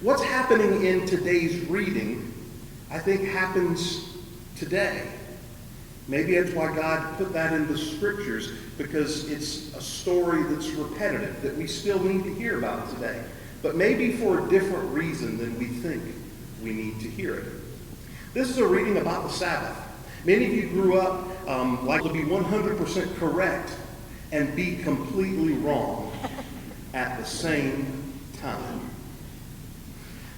What's happening in today's reading, I think, happens today. Maybe that's why God put that in the scriptures, because it's a story that's repetitive, that we still need to hear about today. But maybe for a different reason than we think we need to hear it. This is a reading about the Sabbath. Many of you grew up like to be 100% correct and be completely wrong at the same time.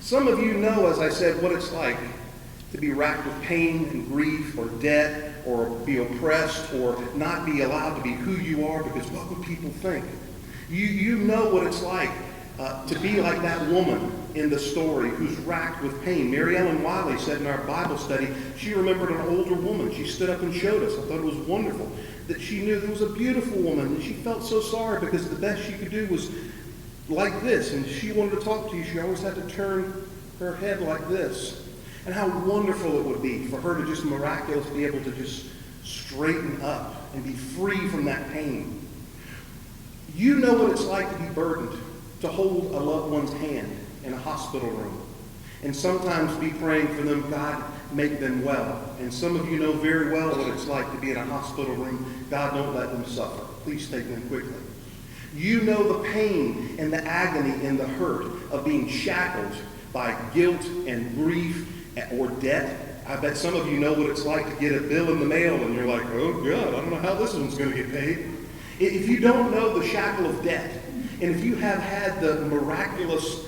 Some of you know, as I said, what it's like to be racked with pain and grief or debt or be oppressed or not be allowed to be who you are because what would people think? You know what it's like to be like that woman in the story who's racked with pain. Mary Ellen Wiley said in our Bible study, she remembered an older woman. She stood up and showed us. I thought it was wonderful that she knew there was a beautiful woman, and she felt so sorry because the best she could do was like this, and she wanted to talk to you. She always had to turn her head like this. And how wonderful it would be for her to just miraculously be able to just straighten up and be free from that pain. You know what it's like to be burdened, to hold a loved one's hand in a hospital room, and sometimes be praying for them, God, make them well. And some of you know very well what it's like to be in a hospital room. God, don't let them suffer. Please take them quickly. You know the pain and the agony and the hurt of being shackled by guilt and grief or debt. I bet some of you know what it's like to get a bill in the mail and you're like, oh God, I don't know how this one's going to get paid. If you don't know the shackle of debt, and if you have had the miraculous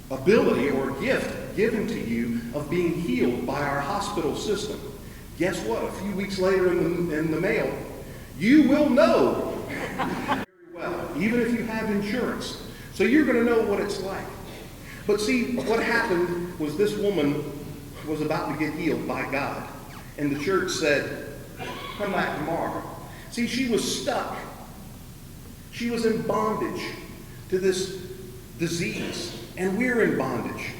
ability or gift given to you of being healed by our hospital system, guess what? A few weeks later in the mail, you will know very well, even if you have insurance. So you're going to know what it's like. But see, what happened was this woman was about to get healed by God. And the church said, come back tomorrow. See, she was stuck. She was in bondage to this disease. And we're in bondage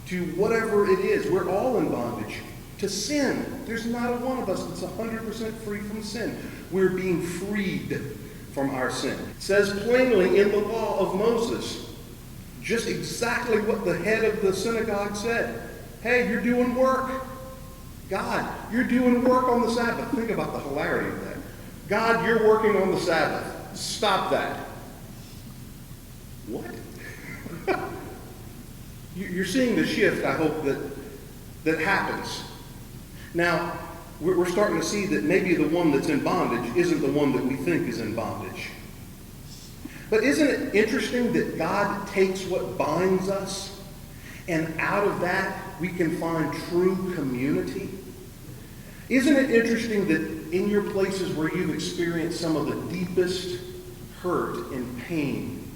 to whatever it is. We're all in bondage to sin. There's not a one of us that's 100% free from sin. We're being freed from our sin. It says plainly in the law of Moses, just exactly what the head of the synagogue said. Hey, you're doing work. God, you're doing work on the Sabbath. Think about the hilarity of that. God, you're working on the Sabbath. Stop that. What? You're seeing the shift, I hope, that happens. Now, we're starting to see that maybe the one that's in bondage isn't the one that we think is in bondage. But isn't it interesting that God takes what binds us, and out of that we can find true community? Isn't it interesting that in your places where you've experienced some of the deepest hurt and pain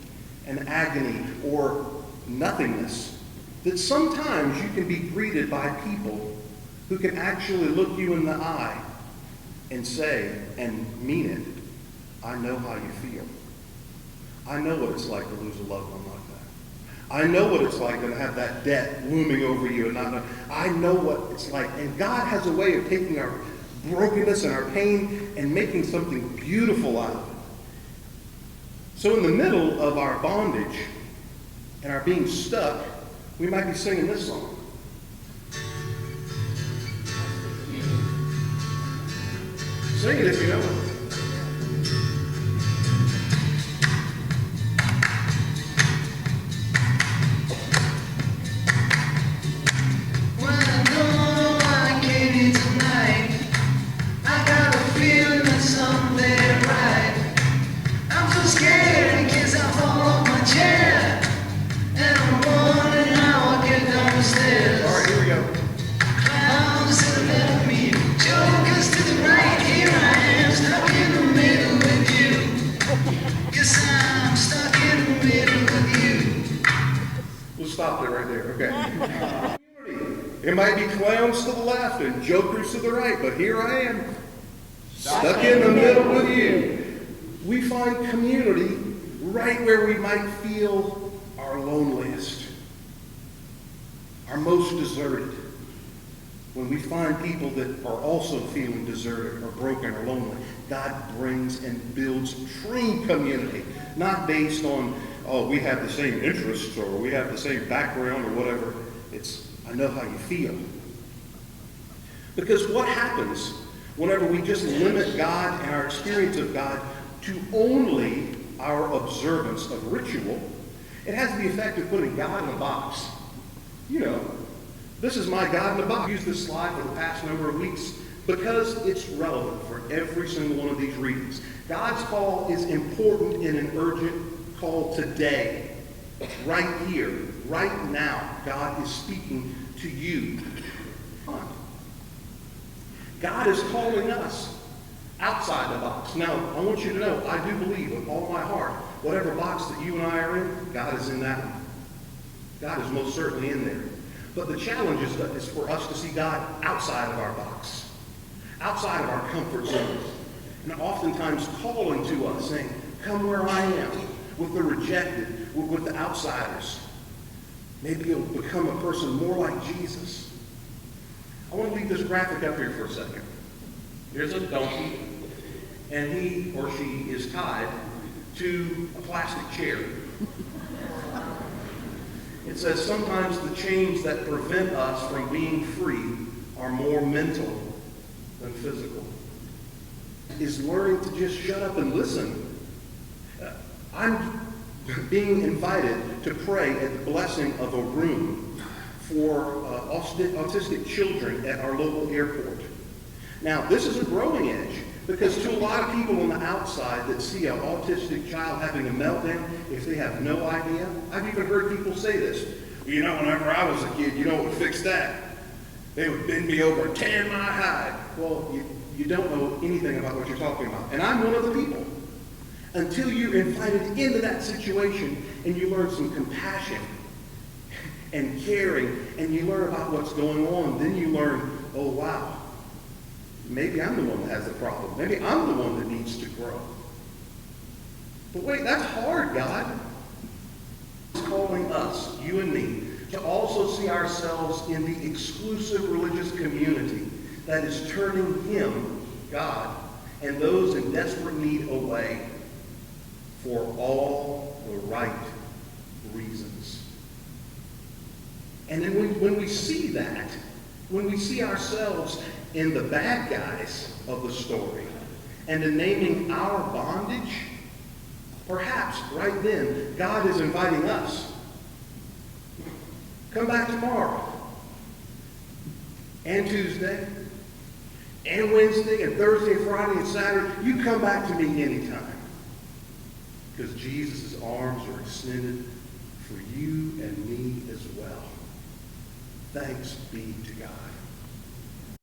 and agony or nothingness, that sometimes you can be greeted by people who can actually look you in the eye and say, and mean it, I know how you feel. I know what it's like to lose a loved one like that. I know what it's like to have that debt looming over you and not know. I know what it's like. And God has a way of taking our brokenness and our pain and making something beautiful out of it. So in the middle of our bondage and our being stuck, we might be singing this song. Sing it if you know it. It might be clowns to the left and jokers to the right, but here I am, stuck in the middle with you. We find community right where we might feel our loneliest, our most deserted. when we find people that are also feeling deserted or broken or lonely, God brings and builds true community, not based on, oh, we have the same interests or we have the same background or whatever. It's, I know how you feel. Because what happens whenever we just limit God and our experience of God to only our observance of ritual, it has the effect of putting God in a box. You know, this is my God in a box. I've used this slide for the past number of weeks because it's relevant for every single one of these readings. God's call is important and an urgent call today. Right here, right now, God is speaking to you. God is calling us outside the box. Now, I want you to know, I do believe with all my heart, whatever box that you and I are in, God is in that one. God is most certainly in there. But the challenge is for us to see God outside of our box, outside of our comfort zones, and oftentimes calling to us, saying, come where I am, with the rejected, with the outsiders. Maybe you'll become a person more like Jesus. I want to leave this graphic up here for a second. Here's a donkey, and he or she is tied to a plastic chair. It says sometimes the chains that prevent us from being free are more mental than physical. Is learning to just shut up and listen. I'm being invited to pray at the blessing of a room for autistic children at our local airport. Now, this is a growing edge because to a lot of people on the outside that see an autistic child having a meltdown, if they have no idea, I've even heard people say this. You know, whenever I was a kid, you know what would fix that? They would bend me over and tan my hide. Well, you don't know anything about what you're talking about. And I'm one of the people. Until you're invited into that situation and you learn some compassion and caring and you learn about what's going on, then you learn, oh, wow, maybe I'm the one that has the problem. Maybe I'm the one that needs to grow. But wait, that's hard, God. He's calling us, you and me, to also see ourselves in the exclusive religious community that is turning Him, God, and those in desperate need away for all the right reasons. And then when we see that, when we see ourselves in the bad guys of the story, and in naming our bondage, perhaps right then, God is inviting us. Come back tomorrow, and Tuesday, and Wednesday, and Thursday, Friday, and Saturday. You come back to me anytime. Because Jesus' arms are extended for you and me as well. Thanks be to God.